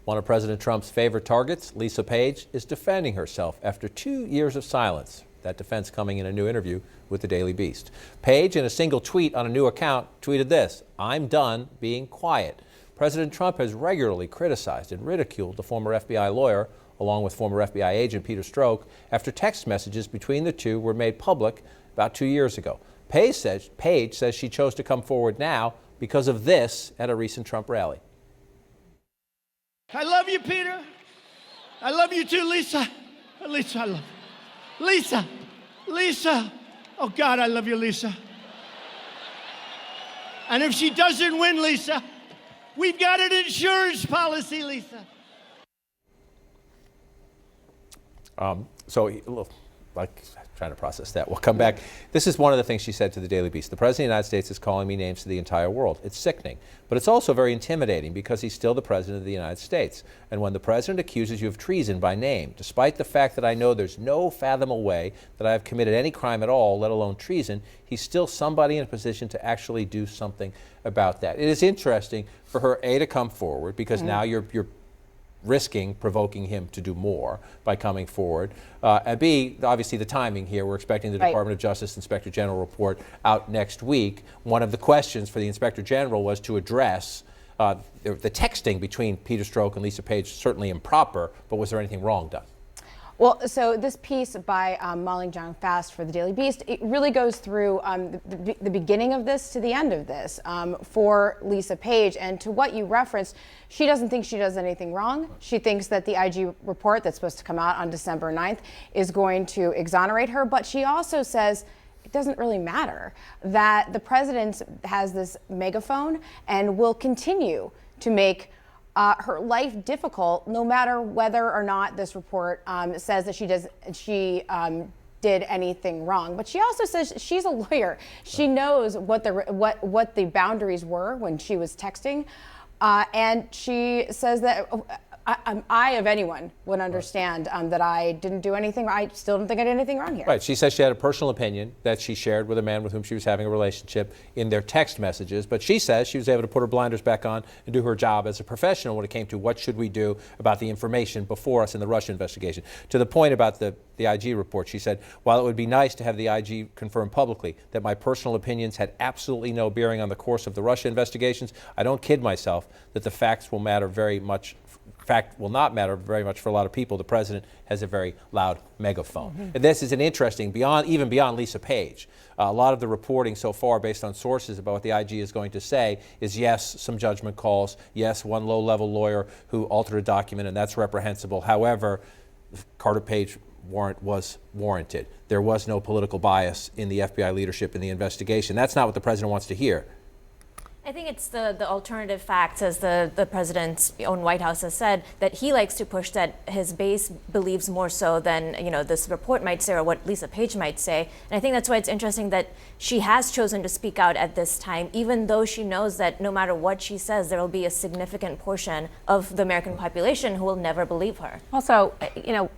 One of President Trump's favorite targets, Lisa Page, is defending herself after 2 years of silence. That defense coming in a new interview with the Daily Beast. Page, in a single tweet on a new account, tweeted this: "I'm done being quiet." President Trump has regularly criticized and ridiculed the former FBI lawyer, along with former FBI agent Peter Strzok, after text messages between the two were made public about 2 years ago. Page says she chose to come forward now because of this at a recent Trump rally. I love you, Peter. I love you too, Lisa. Lisa, I love you. Lisa, Lisa. Oh God, I love you, Lisa. And if she doesn't win, Lisa, we've got an insurance policy, Lisa. Trying to process that. We'll come back. This is one of the things she said to the Daily Beast. The President of the United States is calling me names to the entire world. It's sickening, but it's also very intimidating because he's still the President of the United States. And when the President accuses you of treason by name, despite the fact that I know there's no fathomable way that I have committed any crime at all, let alone treason, he's still somebody in a position to actually do something about that. It is interesting for her, A, to come forward because now you're risking provoking him to do more by coming forward. And B, obviously the timing here. We're expecting the Department of Justice Inspector General report out next week. One of the questions for the Inspector General was to address the texting between Peter Strzok and Lisa Page, certainly improper, but was there anything wrong done? Well, so this piece by Molly Jong Fast for the Daily Beast, it really goes through the beginning of this to the end of this for Lisa Page. And to what you referenced, she doesn't think she does anything wrong. She thinks that the IG report that's supposed to come out on December 9th is going to exonerate her. But she also says it doesn't really matter, that the president has this megaphone and will continue to make her life difficult, no matter whether or not this report says that she did anything wrong. But she also says she's a lawyer. She knows what the boundaries were when she was texting, and she says that I of anyone would understand that I didn't do anything. I still don't think I did anything wrong here. Right. She says she had a personal opinion that she shared with a man with whom she was having a relationship in their text messages. But she says she was able to put her blinders back on and do her job as a professional when it came to what should we do about the information before us in the Russia investigation. To the point about the IG report, she said, while it would be nice to have the IG confirm publicly that my personal opinions had absolutely no bearing on the course of the Russia investigations, I don't kid myself that the facts will matter very much. Fact will not matter very much for a lot of people. The president has a very loud megaphone. And this is an interesting, even beyond Lisa Page. A lot of the reporting so far, based on sources about what the IG is going to say, is yes, some judgment calls, yes, one low-level lawyer who altered a document, and that's reprehensible. However, the Carter Page warrant was warranted. There was no political bias in the FBI leadership in the investigation. That's not what the president wants to hear. I think it's the alternative facts, as the president's own White House has said, that he likes to push, that his base believes more so than this report might say or what Lisa Page might say. And I think that's why it's interesting that she has chosen to speak out at this time, even though she knows that no matter what she says, there will be a significant portion of the American population who will never believe her. Also,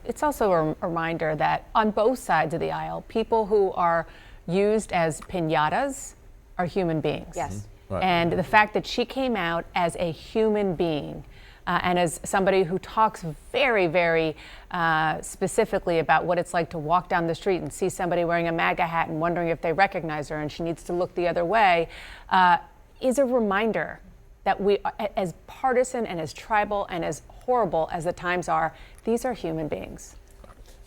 it's also a reminder that on both sides of the aisle, people who are used as piñatas are human beings. Yes. Right. And the fact that she came out as a human being and as somebody who talks very, very specifically about what it's like to walk down the street and see somebody wearing a MAGA hat and wondering if they recognize her and she needs to look the other way is a reminder that we, as partisan and as tribal and as horrible as the times are, these are human beings.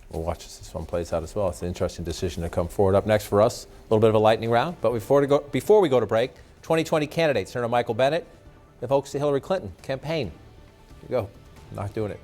We'll watch as this one plays out as well. It's an interesting decision to come forward. Up next for us, a little bit of a lightning round. But before we go to break, 2020 candidate, Senator Michael Bennet, evokes the Hillary Clinton campaign. Here you go. Not doing it.